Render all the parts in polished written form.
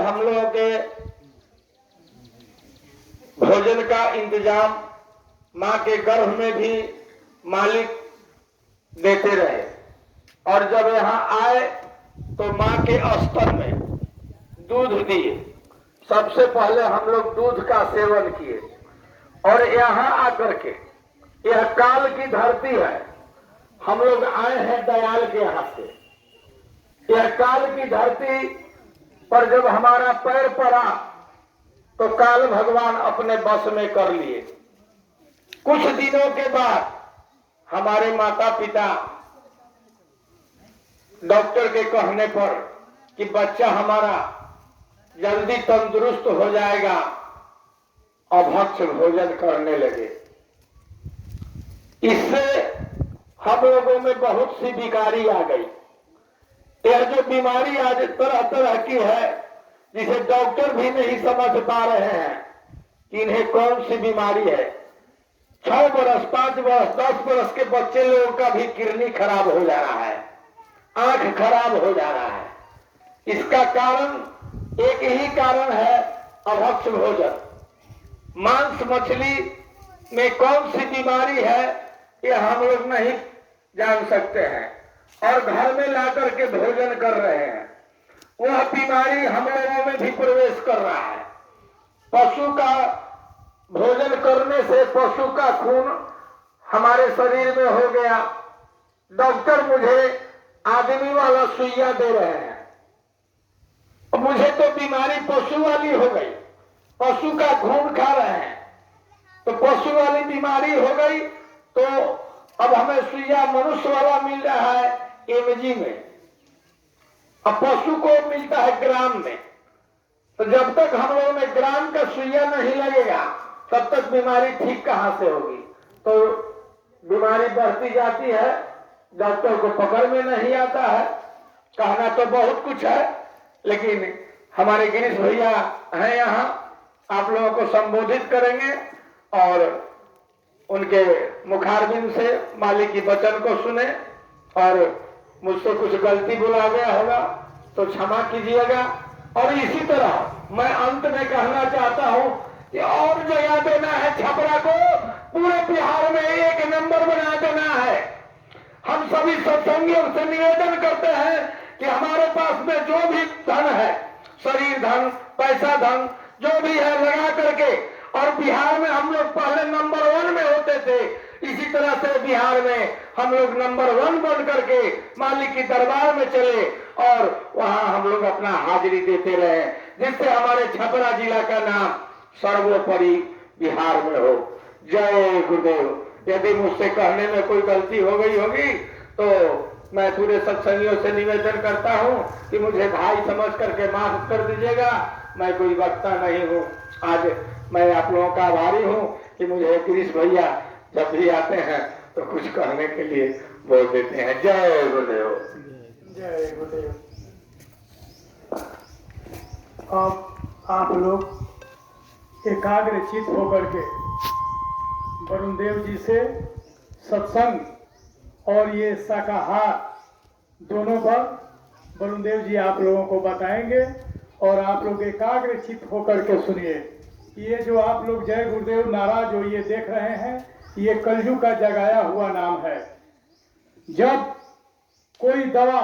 हम लोगों के भोजन का इंतजाम माँ के गर्भ में भी मालिक देते रहे, और जब यहाँ आए तो माँ के स्तन में दूध दिए। सबसे पहले हम लोग दूध का सेवन किए, और यहाँ आकर के, यह काल की धरती है, हम लोग आए हैं दयाल के यहाँ से। यह काल की धरती पर जब हमारा पैर पड़ा तो काल भगवान अपने बस में कर लिए। कुछ दिनों के बाद हमारे माता पिता डॉक्टर के कहने पर कि बच्चा हमारा जल्दी तंदुरुस्त हो जाएगा, अभक्ष भोजन करने लगे। इससे हम लोगों में बहुत सी बीमारी आ गई। यह जो बीमारी आज तरह तरह की है, जिसे डॉक्टर भी नहीं समझ पा रहे हैं कि इन्हें कौन सी बीमारी है। 6 बरस, 5 बरस, 10 बरस के बच्चे लोगों का भी किडनी खराब हो जा रहा है, आंख खराब हो जा रहा है। इसका कारण एक ही कारण है, अभक्ष भोजन। मांस मछली में कौन सी बीमारी है यह हम लोग नहीं जान सकते हैं, और घर में ला करके भोजन कर रहे हैं। वह बीमारी हम लोगों में भी प्रवेश कर रहा है। पशु का भोजन करने से पशु का खून हमारे शरीर में हो गया। डॉक्टर मुझे आदमी वाला सुइया दे रहे हैं, मुझे तो बीमारी पशु वाली हो गई। पशु का खून खा रहे हैं तो पशु वाली बीमारी हो गई, तो अब हमें सुइया मनुष्य वाला मिल रहा है एमजी में, अब पशु को मिलता है ग्राम में। तो जब तक हम लोगों में ग्राम का सुइया नहीं लगेगा तब तक बीमारी ठीक कहां से होगी। तो बीमारी बढ़ती जाती है, डॉक्टर को पकड़ में नहीं आता है। कहना तो बहुत कुछ है, लेकिन हमारे गिरीश भैया हैं यहाँ, आप लोगों को संबोधित करेंगे और उनके मुखारबिंद से मालिक की वचन को सुने। और मुझसे कुछ गलती बुला गया होगा तो क्षमा कीजिएगा। और इसी तरह मैं अंत में कहना चाहता हूं कि और जगह देना है छपरा को, पूरे बिहार में 1 नंबर बना देना है। हम सभी सत्संगियों से निवेदन करते हैं कि हमारे पास में जो भी धन है, शरीर धन, पैसा धन, जो भी है लगा करके, और बिहार में हम लोग पहले नंबर 1 में होते थे, इसी तरह से बिहार में हम लोग नंबर 1 बन करके मालिक की दरबार में चले और वहां हम लोग अपना हाजिरी देते रहे, जिससे हमारे छपरा जिला का नाम सर्वोपरि बिहार में हो। जय गुरुदेव। यदि मुझसे कहने में कोई गलती हो गई होगी तो मैं पूरे सत्संगियों से निवेदन करता हूं कि मुझे भाई समझ करके माफ कर दीजिएगा। मैं कोई वक्ता नहीं हूं। आज मैं आप लोगों का आभारी हूं कि मुझे गिरीश भैया जब भी आते हैं तो कुछ कहने के लिए बोल देते हैं। जय गुरुदेव। जय गुरुदेव। अब आप लोग एकाग्रचित होकर के वरुण देव जी से सत्संग और ये शाकाहार दोनों पर वरुण देव जी आप लोगों को बताएंगे, और आप लोग एकाग्रचित होकर के सुनिए। ये जो आप लोग जय गुरुदेव नारा जो ये देख रहे हैं, ये कलयुग का जगाया हुआ नाम है। जब कोई दवा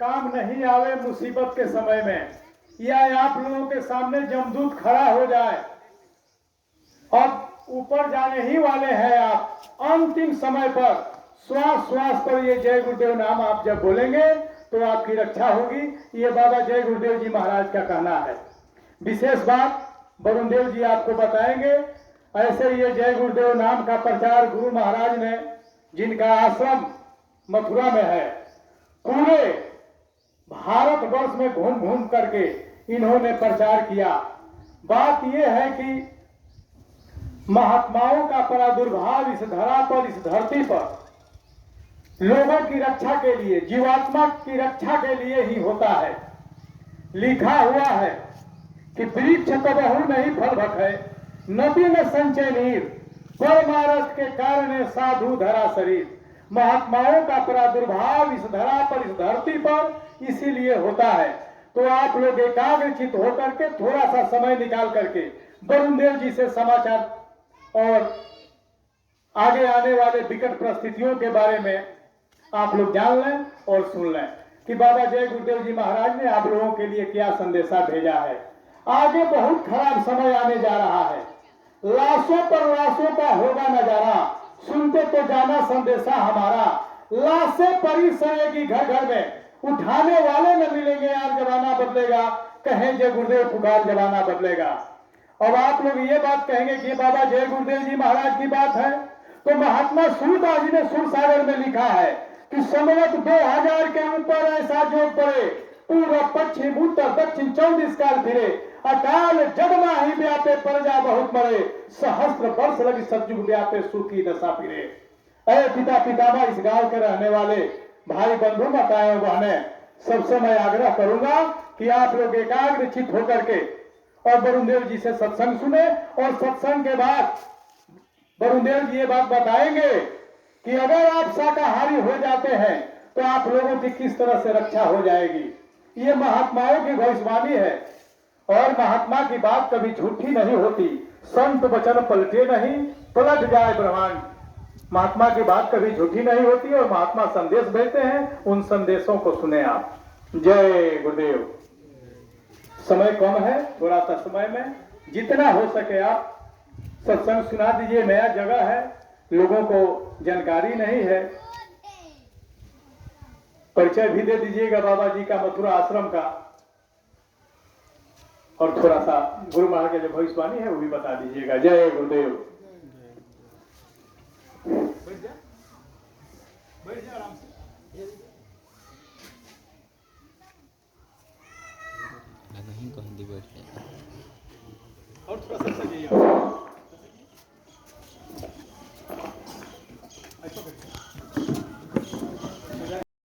काम नहीं आवे मुसीबत के समय में, या आप लोगों के सामने जमदूत खड़ा हो जाए, अब ऊपर जाने ही वाले हैं आप, अंतिम समय पर श्वास श्वास पर ये जय गुरुदेव नाम आप जब बोलेंगे तो आपकी रक्षा होगी। ये बाबा जय गुरुदेव जी महाराज का कहना है। विशेष बात वरुण देव जी आपको बताएंगे। ऐसे ये जय गुरुदेव नाम का प्रचार गुरु महाराज ने, जिनका आश्रम मथुरा में है, पूरे भारतवर्ष में घूम घूम करके इन्होंने प्रचार किया। बात यह है कि महात्माओं का प्रादुर्भाव इस धरा पर, इस धरती पर लोगों की रक्षा के लिए, जीवात्मा की रक्षा के लिए ही होता है। लिखा हुआ है कि वृक्ष कबहु नहीं फल भखे, नदी में संचय नीर, परमारथ के कारण साधु धरा शरीर। महात्माओं का प्रादुर्भाव इस धरा पर, इस धरती पर इसीलिए होता है। तो आप लोग एकाग्रचित होकर के थोड़ा सा समय निकाल करके वरुण देव जी से समाचार और आगे आने वाले विकट परिस्थितियों के बारे में आप लोग जान लें और सुन लें कि बाबा जय गुरुदेव जी महाराज ने आप लोगों के लिए क्या संदेशा भेजा है। आगे बहुत खराब समय आने जा रहा है, लाशों पर लाशों का होगा नजारा, सुनते तो जाना संदेशा हमारा। लाशें पड़ी सड़ेगी घर घर में, उठाने वाले न मिलेंगे, यार जमाना बदलेगा, कहें जय गुरुदेव पुकार जमाना बदलेगा। अब आप लोग ये बात कहेंगे कि बाबा जय गुरुदेव जी महाराज की बात है, तो महात्मा सूरदास जी ने सुरसागर में लिखा है कि संवत 2000 के ऊपर ऐसा जोग पड़े, पूर्व पश्चिम उत्तर दक्षिण 24 काल फिरे, अकाल जगमा ही व्यापे प्रजा बहुत मरे, सहस्त्र वर्ष लगी सतयुग व्यापे सुखी दशा फिरे। अरे पिता पितामह इस गांव के रहने वाले भाई बंधु माताएं बहने, सबसे मैं आग्रह करूंगा कि आप लोग एकाग्रचित होकर के और वरुण देव जी से सत्संग सुने, और सत्संग के बाद वरुण देव जी ये बात बताएंगे कि अगर आप शाकाहारी हो जाते हैं तो आप लोगों की किस तरह से रक्षा हो जाएगी। ये महात्माओं की भविष्यवाणी है, और महात्मा की बात कभी झूठी नहीं होती। संत वचन पलटे नहीं, पलट जाए ब्रह्मांड। महात्मा की बात कभी झूठी नहीं होती, और महात्मा संदेश भेजते हैं, उन संदेशों को सुने आप। जय गुरुदेव। समय कम है, थोड़ा सा समय में जितना हो सके आप सत्संग सुना दीजिए। नया जगह है, लोगों को जानकारी नहीं है, परिचय भी दे दीजिएगा बाबा जी का, मथुरा आश्रम का, और थोड़ा सा गुरु महाराज की जो भविष्यवाणी है वो भी बता दीजिएगा। जय गुरुदेव। आराम से नहीं कहीं बैठ और थोड़ा सा